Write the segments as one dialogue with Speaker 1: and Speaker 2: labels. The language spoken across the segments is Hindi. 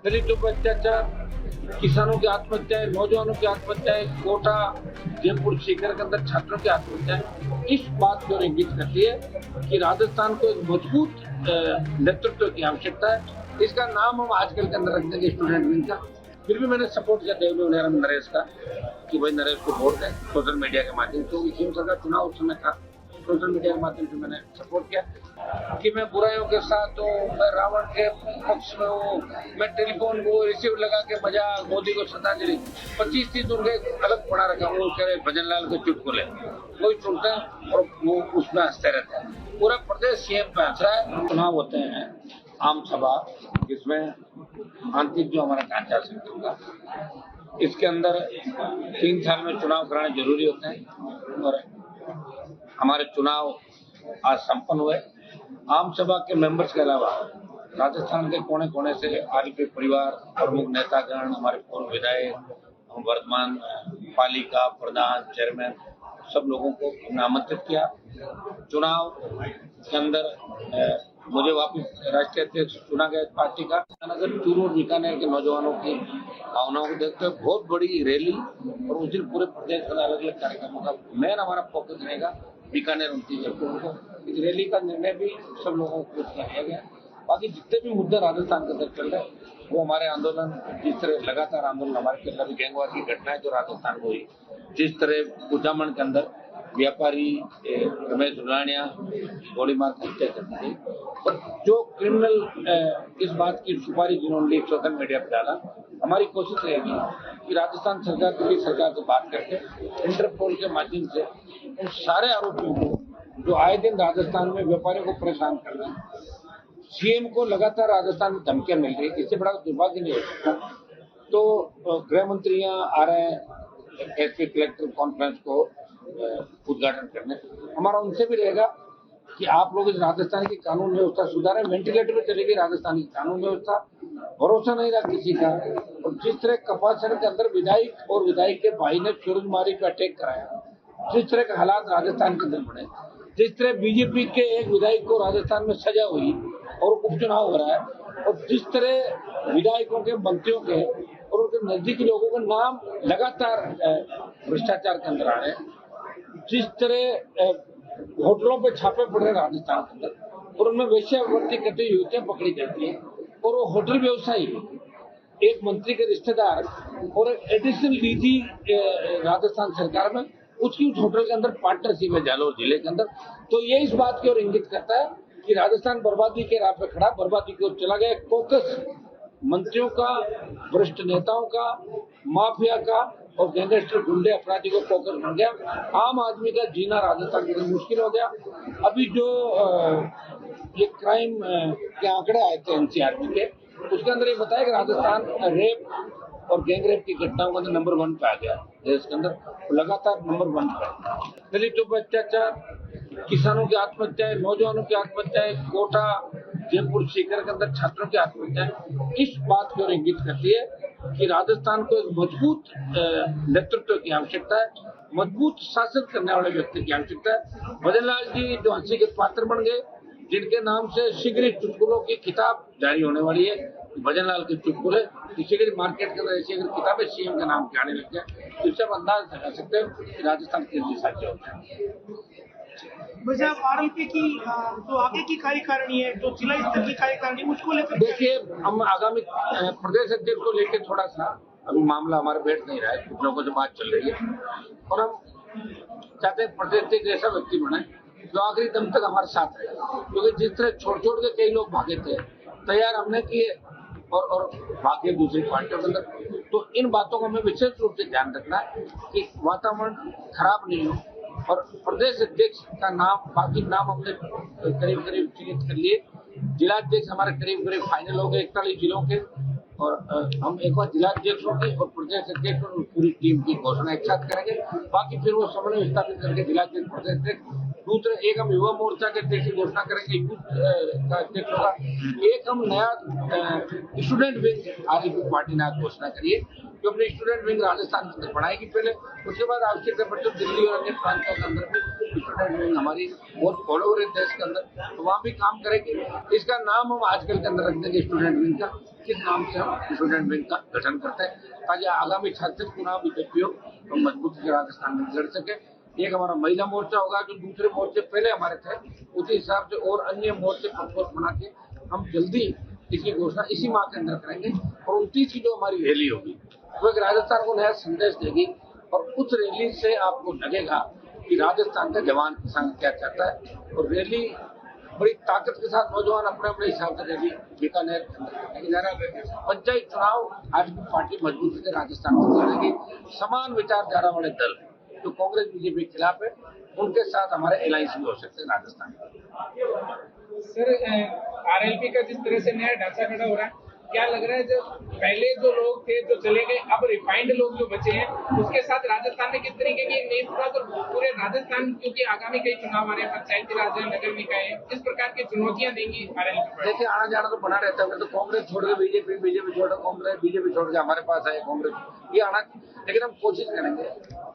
Speaker 1: दलितों पर अत्याचार, किसानों की आत्महत्याएं, नौजवानों की आत्महत्याएं, कोटा जयपुर सीकर के अंदर छात्रों की आत्महत्याएं इस बात की ओर इंगित करती है कि राजस्थान को एक मजबूत नेतृत्व की आवश्यकता है। इसका नाम हम आजकल के अंदर रख देंगे स्टूडेंट विंग का। फिर भी मैंने सपोर्ट किया देवली नरेश का कि भाई नरेश को वोट दें सोशल मीडिया के माध्यम से। सीएम सरकार चुनाव उस समय था, सोशल मीडिया के माध्यम से मैंने सपोर्ट किया कि मैं बुराइयों के साथ हूँ, मैं रावण के पक्ष में हूँ, मैं टेलीफोन को रिसीव लगा के मजाक मोदी को श्रद्धांजलि 25-30 उनके अलग पड़ा रखा। वो कह रहे भजन लाल के चुटकुले कोई सुनते हैं और वो उसमें हंसते रहते हैं। पूरा प्रदेश सीएम पे हंस रहा है। चुनाव होते हैं आम सभा, जिसमें आंतरिक जो हमारा ढांचा संगठन का, इसके अंदर 3 साल में चुनाव कराने जरूरी होते हैं और हमारे चुनाव आज संपन्न हुए। आम सभा के मेंबर्स के अलावा राजस्थान के कोने कोने से आरपी परिवार, प्रमुख नेतागण, हमारे पूर्व विधायक, वर्तमान पालिका प्रधान, चेयरमैन, सब लोगों को हमने आमंत्रित किया। चुनाव के अंदर मुझे वापस राष्ट्रीय अध्यक्ष चुना गया पार्टी का। नगर चूरू और बीकानेर के नौजवानों की भावनाओं को देखते हुए बहुत बड़ी रैली और उस दिन पूरे प्रदेश में अलग अलग कार्यक्रमों का मेन हमारा फोकस रहेगा बीकानेर 29 अक्टूबर को। इस रैली का निर्णय भी सब लोगों को लिया गया। बाकी जितने भी मुद्दे राजस्थान के अंदर चल रहे हैं वो हमारे आंदोलन, जिस तरह लगातार आंदोलन हमारे के अंदर गैंगवार की घटनाएं जो राजस्थान में हुई, जिस तरह कुचामन के अंदर व्यापारी रमेश दुलानिया गोली मार हत्या कर दी गई और जो क्रिमिनल इस बात की सुपारी जिन्होंने सोशल मीडिया पर डाला, हमारी कोशिश रहेगी कि राजस्थान सरकार दिल्ली सरकार से बात करके इंटरपोल के माध्यम से उन सारे आरोपियों को जो आए दिन राजस्थान में व्यापारियों को परेशान कर रहे हैं, सीएम को लगातार राजस्थान में धमकियां मिल रही है, इससे बड़ा दुर्भाग्य नहीं हो सकता। तो गृह मंत्री यहाँ आ रहे हैं एसपी कलेक्टर कॉन्फ्रेंस को उद्घाटन करने। हमारा उनसे भी रहेगा कि आप लोग इस राजस्थान की कानून व्यवस्था सुधारें। वेंटिलेटर पे चलेगी राजस्थान की कानून व्यवस्था, भरोसा नहीं रहा किसी का। और जिस तरह कपासन के अंदर विधायक और विधायक के भाई ने चोरमारी पे अटैक कराया, जिस तरह के हालात राजस्थान के अंदर बने, जिस तरह बीजेपी के एक विधायक को राजस्थान में सजा हुई और उपचुनाव हो रहा है, और जिस तरह विधायकों के, मंत्रियों के और उनके नजदीकी लोगों के नाम लगातार भ्रष्टाचार के अंदर आ रहे हैं, जिस तरह होटलों पे छापे पड़ रहे हैं राजस्थान के अंदर और उनमें वेश्यावृत्ति करती हुई युवतियां पकड़ी जाती है, और वो होटल व्यवसायी एक मंत्री के रिश्तेदार और एडिशनल डीजी राजस्थान सरकार में उसकी उस होटल के अंदर पार्टनरशिप है जालौर जिले के अंदर। तो ये इस बात की ओर इंगित करता है कि राजस्थान बर्बादी के राह पे खड़ा, बर्बादी की ओर चला गया। कोकस मंत्रियों का, वरिष्ठ नेताओं का, माफिया का और गैंगस्टर गुंडे अपराधी को कोकस बन गया। आम आदमी का जीना राजस्थान के अंदर मुश्किल हो गया। अभी जो ये क्राइम के आंकड़े आए थे एनसीआरबी के, उसके अंदर ये बताया कि राजस्थान रेप और गैंग रेप की घटनाओं के अंदर नंबर 1 पे आ गया देश के अंदर, लगातार नंबर 1 पे। दलितों पर अत्याचार, किसानों की आत्महत्याएं, नौजवानों की आत्महत्याएं, कोटा जयपुर सीकर के अंदर छात्रों की आत्महत्याएं इस बात की ओर इंगित करती है कि राजस्थान को एक मजबूत नेतृत्व की आवश्यकता है, मजबूत शासन करने वाले व्यक्ति की आवश्यकता है। भजन लाल जी जो हंसी के पात्र बन गए, जिनके नाम से शीघ्र ही चुटकुलों की किताब जारी होने वाली है, भजन लाल के चुटकुले, शीघ्र मार्केट के अंदर ऐसी अगर किताबें सीएम के नाम के आने लग जाए तो इससे आप अंदाज लगा सकते हो कि राजस्थान किस दिशा से होता है।
Speaker 2: वैसे आरएलपी की जो आगे की कार्यकारिणी है, जो जिला स्तर की कार्यकारिणी, उसको लेकर
Speaker 1: देखिए, हम आगामी प्रदेश अध्यक्ष को लेकर थोड़ा सा अभी मामला हमारे बैठ नहीं रहा है, कुछ लोगों से बात चल रही है और हम चाहते हैं प्रदेश अध्यक्ष ऐसा व्यक्ति बने जो आखिरी दम तक हमारे साथ रहे, क्योंकि जिस तरह छोड़ छोड़ के कई लोग भागे थे, तैयार हमने किए और भागे दूसरी पार्टियों के अंदर। तो इन बातों को हमें विशेष रूप से ध्यान रखना है कि वातावरण खराब नहीं हो। और प्रदेश अध्यक्ष का नाम, बाकी नाम हमने करीब करीब चिन्हित कर लिए। जिलाध्यक्ष हमारे करीब करीब फाइनल हो गए 41 जिलों के, और हम एक बार जिलाध्यक्षों की और प्रदेश अध्यक्ष और पूरी टीम की घोषणा एक साथ करेंगे। बाकी फिर वो समन्वय स्थापित करके जिलाध्यक्ष, प्रदेश अध्यक्ष, दूसरे एक हम युवा मोर्चा के अध्यक्ष की घोषणा करेंगे, यूथ का अध्यक्ष होगा, एक हम नया स्टूडेंट विंग आरजेपी पार्टी ने घोषणा करी है जो अपने स्टूडेंट विंग राजस्थान के अंदर बढ़ाएगी पहले, उसके बाद आवश्यकता पड़ती है दिल्ली और अन्य प्रांतों के अंदर भी स्टूडेंट विंग हमारी बहुत फॉलो हो रही है देश के अंदर, तो वहाँ भी काम करेंगे। इसका नाम हम आजकल के अंदर रख देंगे स्टूडेंट विंग का। किस नाम से हम स्टूडेंट विंग का गठन करते हैं, ताकि आगामी छात्र चुनाव बीजेपी हो तो मजबूती से राजस्थान में लड़ सके। एक हमारा महिला मोर्चा होगा, जो दूसरे मोर्चे पहले हमारे थे उसी हिसाब से और अन्य मोर्चे प्रपोज बना के हम जल्दी इसकी घोषणा इसी माह के अंदर करेंगे। और 29 की जो हमारी रैली होगी वो एक राजस्थान को नया संदेश देगी, और उस रैली से आपको लगेगा कि राजस्थान का जवान किसान क्या चाहता है। और रैली बड़ी ताकत के साथ नौजवान अपने अपने हिसाब से रैली बीकानेर लेकिन पंचायत चुनाव आज की पार्टी मजबूती से राजस्थान में लड़ेगी। समान विचारधारा वाले दल जो कांग्रेस बीजेपी के खिलाफ है उनके साथ हमारे अलायंस भी हो सकते हैं राजस्थान में।
Speaker 3: सर, आरएलपी का जिस तरह से नया ढांचा खड़ा हो रहा है, क्या लग रहा है जो पहले जो लोग थे जो चले गए, अब रिफाइंड लोग जो बचे हैं, उसके साथ राजस्थान में किस तरीके की नई शुरुआत और पूरे राजस्थान, क्योंकि आगामी कई चुनाव आ रहे हैं, पंचायती राज, नगर निकाय, किस प्रकार की चुनौतियां देंगी आरएलपी?
Speaker 1: देखिए, आना जाना तो बना रहता है। तो कांग्रेस छोड़ के बीजेपी, बीजेपी छोड़ के कांग्रेस, बीजेपी छोड़ के हमारे पास आए कांग्रेस, ये आना। लेकिन हम कोशिश करेंगे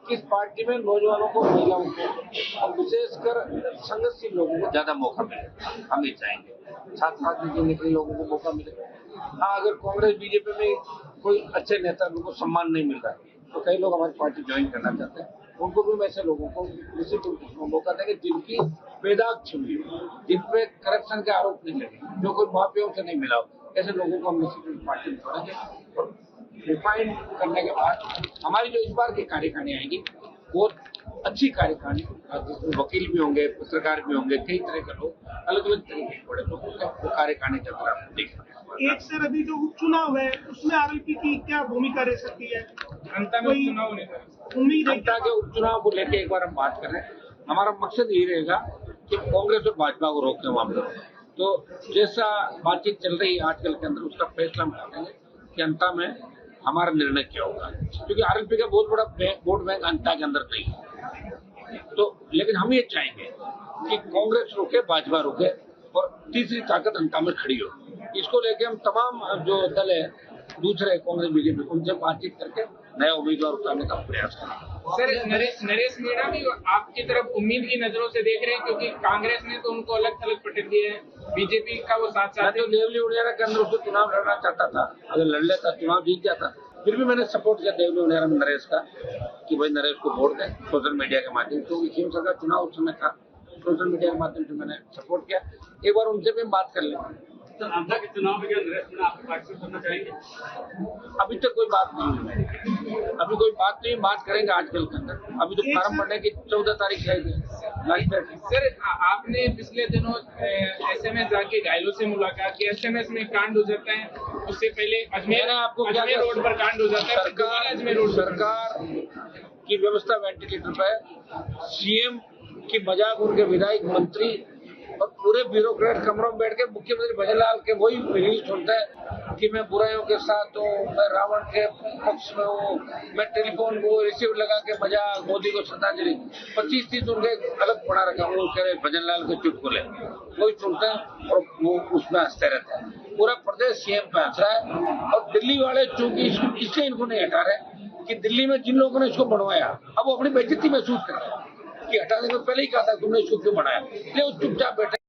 Speaker 1: कि इस पार्टी में नौजवानों को, महिलाओं को और विशेषकर संघर्षशील लोगों को ज्यादा मौका मिले। हम ये चाहेंगे छात्र जीने के लोगों को मौका मिले। हाँ, अगर कांग्रेस बीजेपी में कोई अच्छे नेता को सम्मान नहीं मिल रहा है तो कई लोग हमारी पार्टी ज्वाइन करना चाहते हैं, उनको भी वैसे लोगों को निश्चित रूप से मौका देंगे जिनकी बेदाग छिपी हो, जिन पे करप्शन के आरोप नहीं लगे, जो कोई माफियाओं से नहीं मिला हो, ऐसे लोगों को हम निश्चित रूप से पार्टी में जोड़ेंगे। और रिफाइंड करने के बाद हमारी जो इस बार की कार्यकारिणी आएगी वो अच्छी कार्यकारिणी, जिसमें वकील भी होंगे, पत्रकार भी होंगे, कई तरह के लोग, अलग अलग तरीके के बड़े लोग होंगे, वो कार्यकारिणी के अंदर आप देखेंगे।
Speaker 2: एक सर, अभी जो उपचुनाव है उसमें आरएलपी की क्या भूमिका रह सकती है?
Speaker 3: जनता में चुनाव होने का
Speaker 2: उम्मीद है
Speaker 1: जनता के उपचुनाव को लेकर एक बार हम बात कर रहे हैं। हमारा मकसद यही रहेगा कि कांग्रेस और भाजपा को रोकने मामले में, तो जैसा बातचीत चल रही है आजकल के अंदर, उसका फैसला हम करेंगे कि अंता में हमारा निर्णय क्या होगा। क्योंकि आरएलपी का बहुत बड़ा वोट बैंक अंता के अंदर नहीं है, तो लेकिन हम ये चाहेंगे कि कांग्रेस रोके, भाजपा रोके और तीसरी ताकत अंता में खड़ी हो। इसको लेके हम तमाम जो दल है दूसरे कांग्रेस बीजेपी, उनसे बातचीत करके नया उम्मीदवार उतारने का प्रयास करें।
Speaker 3: सर, नरेश मीणा भी आपकी तरफ उम्मीद की नजरों से देख रहे हैं, क्योंकि कांग्रेस ने तो उनको अलग थलग पटक दिया है, बीजेपी का वो साथ
Speaker 1: मैं तो देवली उड़ियारा के अंदर उसको चुनाव लड़ना चाहता था, अगर लड़ लेता चुनाव जीत जाता, फिर भी मैंने सपोर्ट किया देवली उड़ियारा में नरेश का कि भाई नरेश को वोट दें सोशल मीडिया के माध्यम से। तो सीएम सरकार चुनाव उस समय था, सोशल मीडिया के माध्यम से मैंने सपोर्ट किया। एक बार उनसे भी बात कर लेंगे।
Speaker 4: सर, आंध्रा के चुनाव में क्या नरेश मीणा आप पार्टिसिपेट करना चाहेंगे?
Speaker 1: अभी तक कोई बात नहीं है, अभी कोई बात नहीं, बात करेंगे आजकल के अंदर। अभी तो फार्म भरने की 14 तारीख है।
Speaker 3: सर, आपने पिछले दिनों एसएमएस जाके घायलों से मुलाकात की, एसएमएस में कांड हो जाता है, उससे पहले अजमेर रोड पर कांड हो जाता है, अजमेर रोड।
Speaker 1: सरकार की व्यवस्था वेंटिलेटर पर, सीएम की मजाक उनके विधायक, मंत्री और पूरे ब्यूरोक्रेट कमरों में बैठ के मुख्यमंत्री भजनलाल के वही रील सुनता है कि मैं बुराइयों के साथ हूँ, मैं रावण के पक्ष में हूँ, मैं टेलीफोन को रिसीवर लगा के मजाक, मोदी को श्रद्धांजलि, 25-30 उनके अलग पढ़ा रखा, वो कह रहे भजनलाल के चुटकुले, वही सुनते हैं और वो उसमें हंसते रहते हैं। पूरा प्रदेश सीएम पे हंस रहा है। और दिल्ली वाले चूंकि इसलिए इनको नहीं हटा रहे कि दिल्ली में जिन लोगों ने इसको बनवाया अब वो अपनी बेइज्जती महसूस कर रहे हैं कि हटाने से पहले ही कहा था तुमने इसको क्यों बनाया, इसलिए वो चुपचाप बैठे।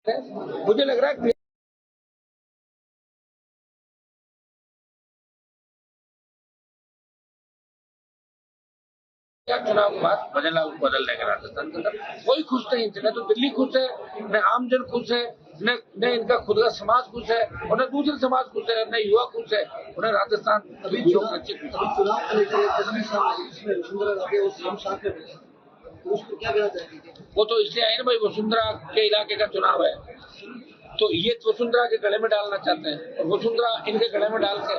Speaker 1: मुझे लग रहा है चुनाव के बाद बदल देगा राजस्थान के अंदर। कोई खुश नहीं थे, न तो दिल्ली खुश है, न आमजन खुश है, न इनका खुद का समाज खुश है, और न दूसरे समाज खुश है, न युवा खुश है, उन्हें राजस्थान
Speaker 5: अभी चुनाव को लेकर वसुंधरा राजे और सीएम साथ में मिले, तो उसको क्या कहना चाहेंगे?
Speaker 1: वो तो इसलिए आए ना भाई, वसुंधरा के इलाके का चुनाव है, तो ये वसुंधरा के गले में डालना चाहते हैं, और वसुंधरा इनके गले में डाल के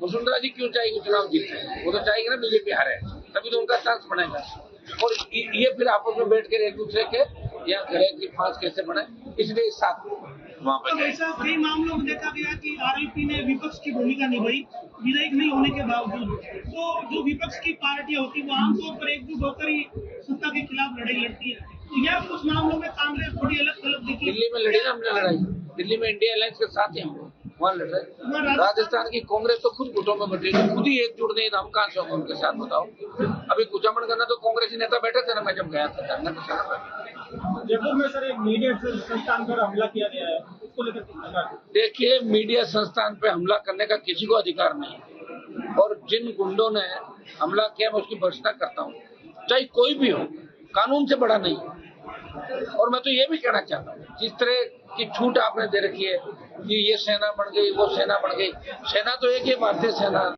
Speaker 1: वसुंधरा जी क्यों चाहेगी चुनाव जीते? वो तो चाहेगी ना बीजेपी हारे, तभी तो उनका चांस बनेगा। और ये फिर आपस में बैठ कर एक दूसरे के या गले की फांस कैसे बने, इसलिए साथ वहाँ पे गए।
Speaker 2: ऐसा कई मामलों में देखा गया कि आरएलपी ने विपक्ष की भूमिका निभाई विधायक नहीं होने के बावजूद। तो जो विपक्ष की पार्टियां होती है वो आमतौर पर एकजुट होकर ही सत्ता के खिलाफ लड़ाई लड़ती है, तो यह कुछ मामलों में कांग्रेस थोड़ी अलग थलग दिखी।
Speaker 1: दिल्ली में लड़ी ना हमने लड़ाई, दिल्ली में इंडिया अलायंस के साथ ही हम वहाँ लड़ रहे। राजस्थान की कांग्रेस तो खुद गुटों में बटी, खुद ही एकजुट नहीं था, हम कहाँ से होंगे उनके साथ बताओ। अभी कुचामण करना तो कांग्रेसी नेता बैठे थे ना, मैं जब गया था
Speaker 6: जयपुर में सर एक मीडिया संस्थान पर हमला किया गया है, उसको लेकर
Speaker 1: देखिए, मीडिया संस्थान पे हमला करने का किसी को अधिकार नहीं, और जिन गुंडों ने हमला किया मैं उसकी भर्त्सना करता हूँ, चाहे कोई भी हो, कानून से बड़ा नहीं। और मैं तो ये भी कहना चाहता हूँ, जिस तरह की छूट आपने दे रखी है कि ये सेना बन गई, वो सेना बन गई, सेना तो एक ही भारतीय सेना